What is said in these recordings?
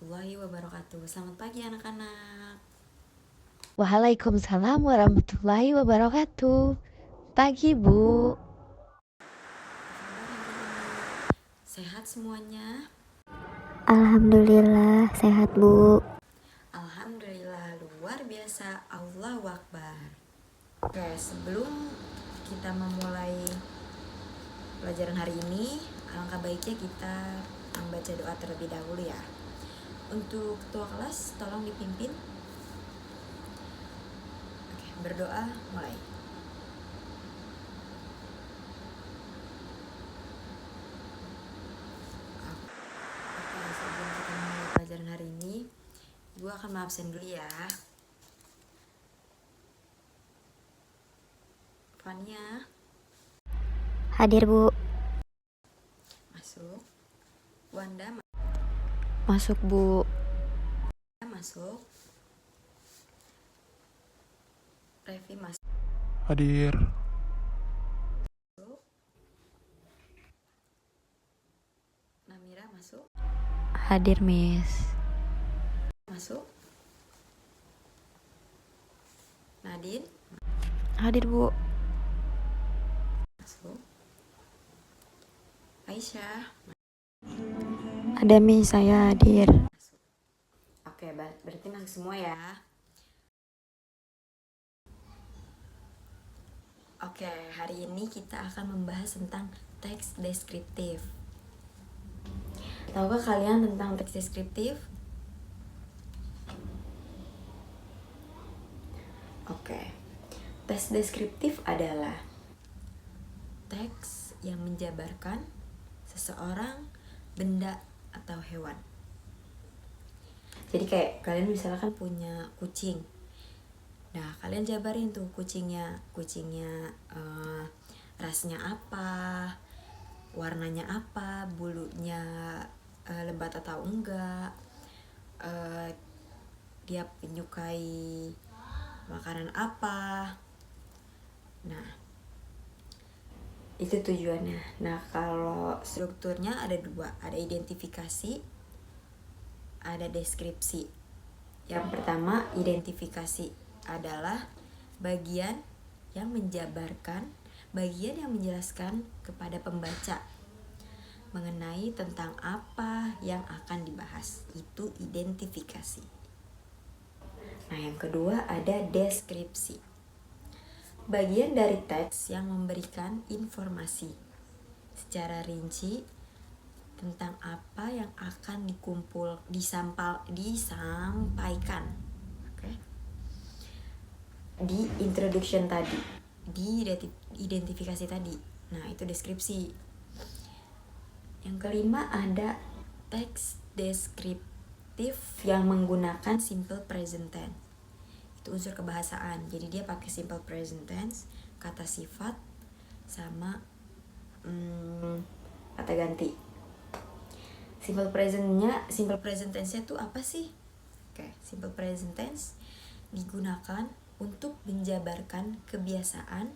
warahmatullahi wabarakatuh. Selamat pagi anak-anak. Waalaikumsalam warahmatullahi wabarakatuh. Pagi, Bu. Apa kabar hari ini? Sehat semuanya? Alhamdulillah sehat, Bu. Alhamdulillah, luar biasa. Allahu Akbar. Oke, sebelum kita memulai pelajaran hari ini, alangkah baiknya kita membaca doa terlebih dahulu ya. Untuk ketua kelas, tolong dipimpin. Oke, berdoa mulai. Oke, sebelum kita mulai pelajaran hari ini, Ibu akan absen dulu ya. Fania, Hadir, Bu. masuk. Wanda, Masuk, Bu. masuk. Revi masuk. Hadir. Namira masuk. Hadir, Miss. Masuk. Nadine Hadir, Bu. masuk. Aisyah Ada Miss, saya hadir. masuk. Oke, berarti masuk semua ya. Oke, hari ini kita akan membahas tentang teks deskriptif. Tahukah kalian tentang teks deskriptif? Oke, teks deskriptif adalah teks yang menjabarkan seseorang, benda, atau hewan. Jadi kayak kalian misalkan punya kucing. Nah, kalian jabarin tuh kucingnya rasnya apa, warnanya apa, bulunya lebat atau enggak, dia menyukai makanan apa. Nah, itu tujuannya. Nah, kalau strukturnya ada dua, ada identifikasi, ada deskripsi. Yang pertama, identifikasi adalah bagian yang menjabarkan, bagian yang menjelaskan kepada pembaca mengenai tentang apa yang akan dibahas. Itu identifikasi. Nah, yang kedua ada deskripsi. Bagian dari teks yang memberikan informasi secara rinci tentang apa yang akan disampaikan. Oke. Di introduction tadi, di identifikasi tadi. Nah, itu deskripsi. Yang kelima ada teks deskriptif yang menggunakan simple present tense. Itu unsur kebahasaan. Jadi dia pakai simple present tense, kata sifat sama kata ganti. Simple present tense-nya itu apa sih? Oke, simple present tense digunakan untuk menjabarkan kebiasaan,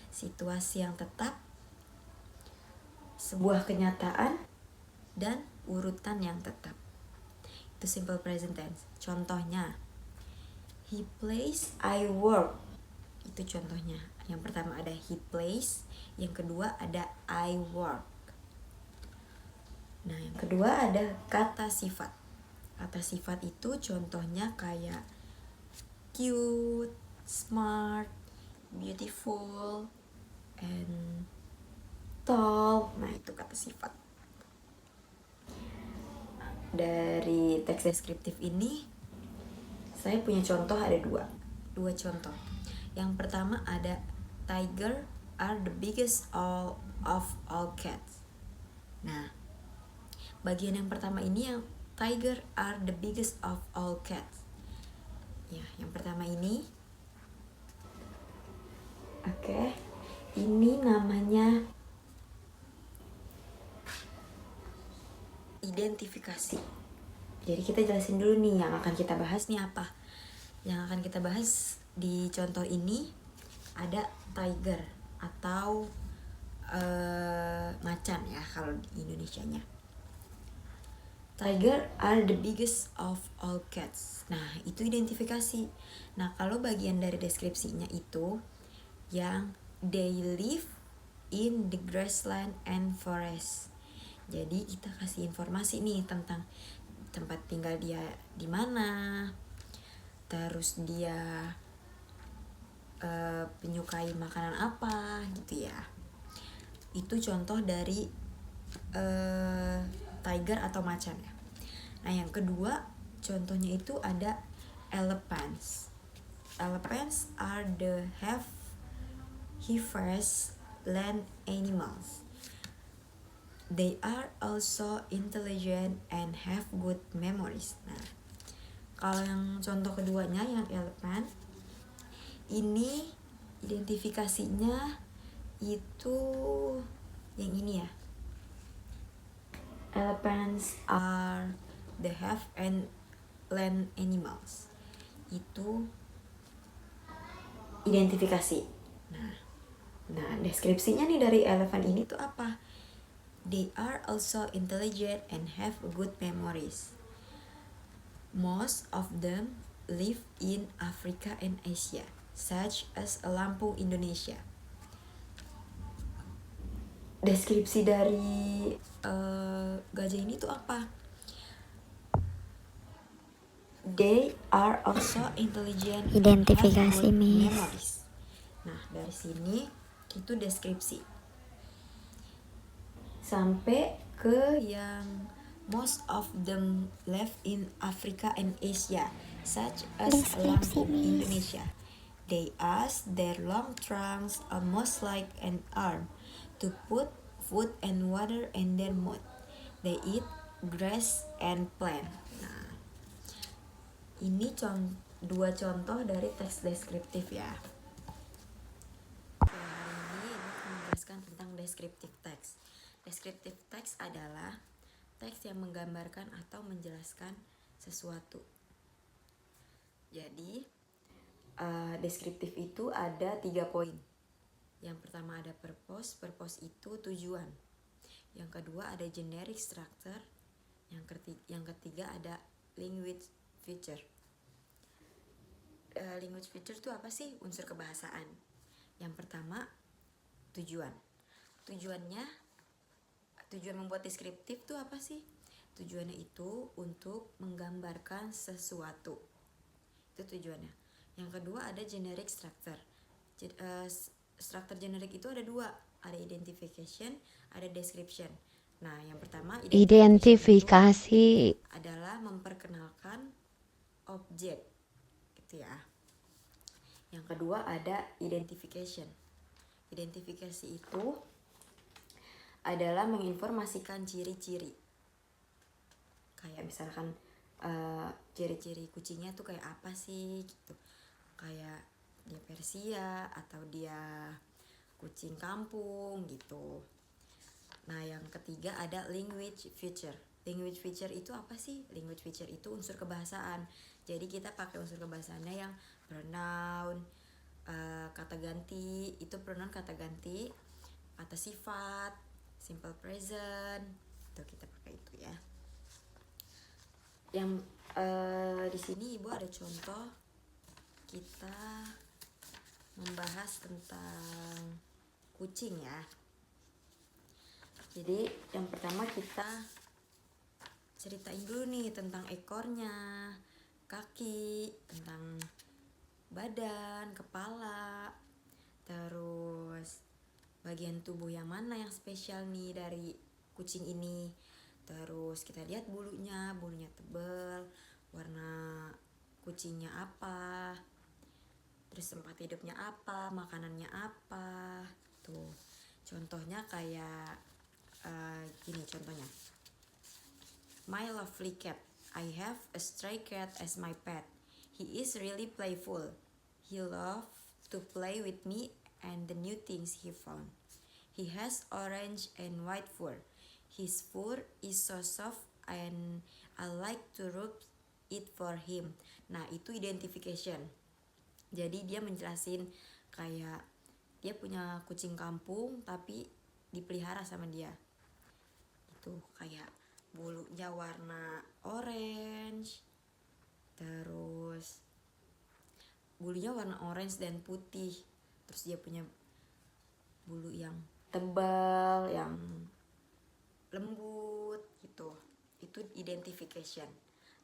situasi yang tetap, sebuah kenyataan, dan urutan yang tetap. Itu simple present tense. Contohnya, he plays, I work. Itu contohnya. Yang pertama ada he plays, yang kedua ada I work. Nah, yang kedua ada kata sifat. Kata sifat itu contohnya kayak cute, smart, beautiful, and tall. Nah, itu kata sifat. Dari teks deskriptif ini saya punya contoh, ada dua contoh. Yang pertama ada tiger are the biggest of all cats. Nah, bagian yang pertama ini yang tiger are the biggest of all cats. Ya, yang pertama ini. Oke. Ini namanya identifikasi. Jadi kita jelasin dulu nih yang akan kita bahas nih apa. Yang akan kita bahas di contoh ini ada tiger atau macan ya kalau di Indonesianya. Tiger are the biggest of all cats. Nah, itu identifikasi. Nah, kalau bagian dari deskripsinya itu yang they live in the grassland and forest. Jadi kita kasih informasi nih tentang tempat tinggal dia di mana, terus dia menyukai makanan apa gitu ya. Itu contoh dari tiger atau macan ya. Nah, yang kedua contohnya itu ada elephants. Elephants are the herbivorous land animals. They are also intelligent and have good memories. Nah, kalau yang contoh keduanya yang elephant, ini identifikasinya itu yang ini ya. Elephants are the have and land animals. Itu identifikasi. Nah, deskripsinya nih dari elephant ini tuh apa? They are also intelligent and have good memories. Most of them live in Africa and Asia, such as Lampung, Indonesia. Deskripsi dari gajah ini tuh apa? They are also intelligent. Identifikasi, and have good Miss. memories. Nah, dari sini itu deskripsi. Sampai ke yang most of them live in Africa and Asia, such as Deskripsi, Lampung, Miss. Indonesia. They use their long trunks almost like an arm to put food and water in their mouth. They eat grass and plant. Nah, ini dua contoh dari teks deskriptif ya. Hari ini ibu akan menjelaskan tentang deskriptif teks. Deskriptif teks adalah teks yang menggambarkan atau menjelaskan sesuatu. Jadi deskriptif itu ada 3 poin. Yang pertama ada purpose. Purpose itu tujuan. Yang kedua ada generic structure. Yang ketiga ada language feature. Language feature itu apa sih? Unsur kebahasaan. Yang pertama tujuan. Tujuan membuat deskriptif itu apa sih? Tujuannya itu untuk menggambarkan sesuatu. Itu tujuannya. Yang kedua ada generic structure. Struktur generik itu ada 2, ada identification, ada description. Nah, yang pertama Identifikasi. adalah memperkenalkan objek, gitu ya. Yang kedua ada identification. Identifikasi itu adalah menginformasikan ciri-ciri. Kayak misalkan ciri-ciri kucingnya tuh kayak apa sih gitu. Kayak dia Persia atau dia kucing kampung gitu. Nah, yang ketiga ada language feature. Language feature itu apa sih? Language feature itu unsur kebahasaan. Jadi kita pakai unsur kebahasaannya yang pronoun, kata ganti, itu pronoun kata ganti, kata sifat, simple present, itu kita pakai itu ya. Yang di sini ibu ada contoh kita membahas tentang kucing ya. Jadi yang pertama kita ceritain dulu nih tentang ekornya, kaki, tentang badan, kepala, terus bagian tubuh yang mana yang spesial nih dari kucing ini. Terus kita lihat bulunya tebal, warna kucingnya apa, terus tempat hidupnya apa, makanannya apa. Tuh contohnya kayak gini contohnya. My lovely cat, I have a stray cat as my pet. He is really playful. He loves to play with me and the new things he found. He has orange and white fur. His fur is so soft and I like to rub it for him. Nah, itu identification. Jadi dia menjelasin kayak dia punya kucing kampung tapi dipelihara sama dia. Itu kayak bulunya warna orange, terus bulunya warna orange dan putih, terus dia punya bulu yang tebal, yang lembut gitu. Itu identification.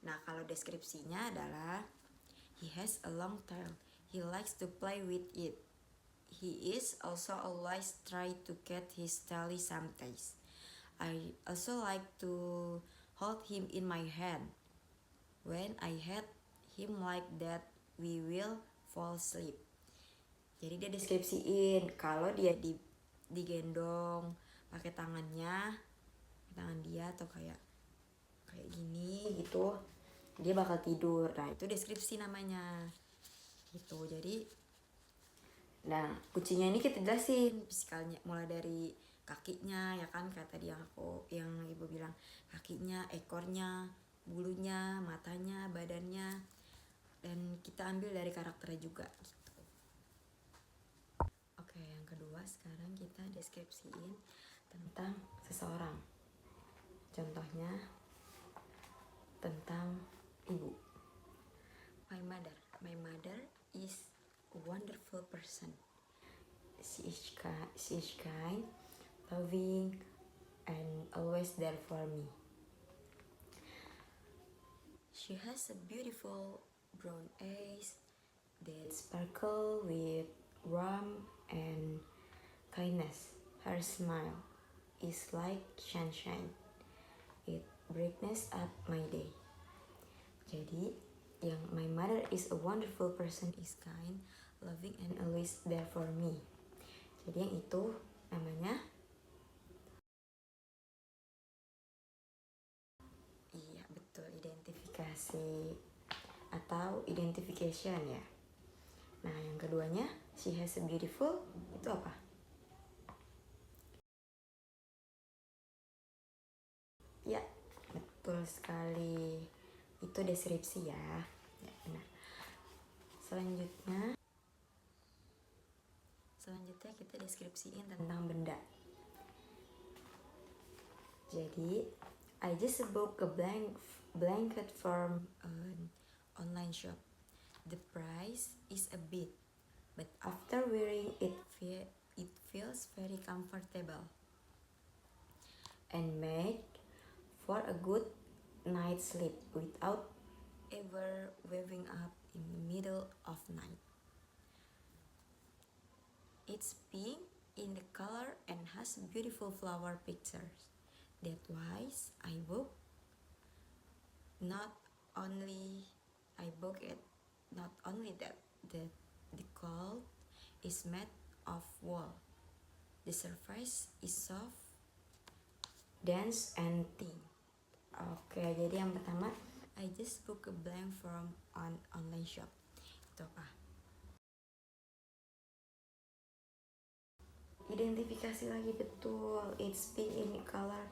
Nah, kalau deskripsinya adalah he has a long tail. He likes to play with it. He is also always try to get his tail sometimes. I also like to hold him in my hand. When I had him like that, we will fall asleep. Jadi dia deskripsiin kalau dia digendong pakai tangan dia atau kayak gini gitu, dia bakal tidur. Nah, itu deskripsi namanya gitu. Jadi nah, kucingnya ini kita jelasin fisikalnya mulai dari kakinya ya kan, kayak tadi yang ibu bilang, kakinya, ekornya, bulunya, matanya, badannya, dan kita ambil dari karakternya juga gitu. Oke, yang kedua sekarang kita deskripsiin tentang seseorang. Contohnya tentang ibu. My mother is a wonderful person. She is kind, loving, and always there for me. She has a beautiful brown eyes that sparkle with warmth and kindness. Her smile is like sunshine. It brightens up my day. Jadi, yang my mother is a wonderful person, is kind, loving, and always there for me. Jadi yang itu namanya iya betul, identifikasi atau identification ya. Nah, yang keduanya she has a beautiful, itu apa? Ya, betul sekali. Itu deskripsi ya. Ya, benar. Selanjutnya kita deskripsiin tentang benda. Jadi, I just bought a blanket from an online shop. The price is a bit, but after wearing it, it feels very comfortable and made for a good night's sleep without ever waking up in the middle of night. It's pink in the color and has beautiful flower pictures. That's why I bought it. Not only that, the cloth is made of wool. The surface is soft, dense, and thin. Oke, jadi yang pertama, I just booked a blanket from an online shop. Itu apa? Identifikasi lagi, betul. It's pink in color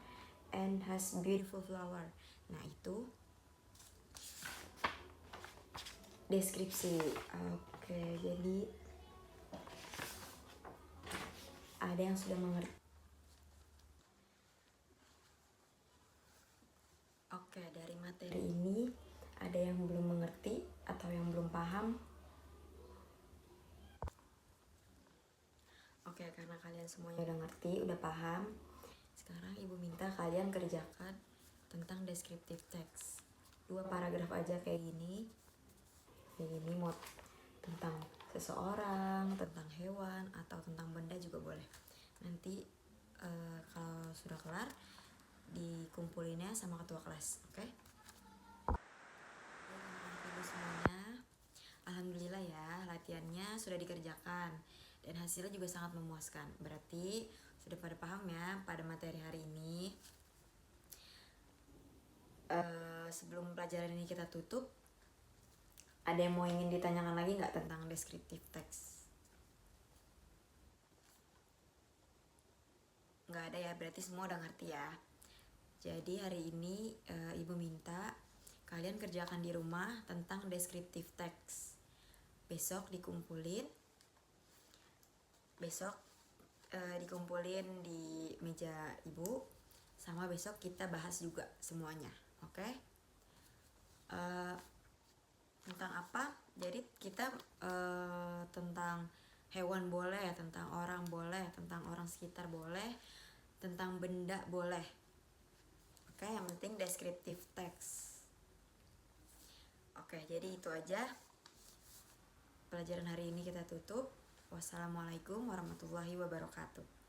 and has beautiful flower. Nah, itu deskripsi. Oke, jadi ada yang sudah mengerti. Oke, dari materi ini ada yang belum mengerti atau yang belum paham? Oke, karena kalian semuanya udah ngerti, udah paham, sekarang ibu minta kalian kerjakan tentang descriptive text. 2 paragraf aja kayak gini. Kayak gini mau tentang seseorang, tentang hewan, atau tentang benda juga boleh. Nanti kalau sudah kelar, dikumpulinnya sama ketua kelas, oke? Semuanya, alhamdulillah ya, latihannya sudah dikerjakan dan hasilnya juga sangat memuaskan. Berarti sudah pada paham ya pada materi hari ini. Sebelum pelajaran ini kita tutup, ada yang mau ingin ditanyakan lagi nggak tentang descriptive text? Nggak ada ya, berarti semua udah ngerti ya. Jadi hari ini ibu minta kalian kerjakan di rumah tentang descriptive text. Besok dikumpulin di meja ibu sama besok kita bahas juga semuanya. Oke? Tentang apa? Jadi kita tentang hewan boleh, tentang orang boleh, tentang orang sekitar boleh, tentang benda boleh. Oke, yang penting descriptive text. Oke, jadi itu aja pelajaran hari ini, kita tutup. Wassalamualaikum warahmatullahi wabarakatuh.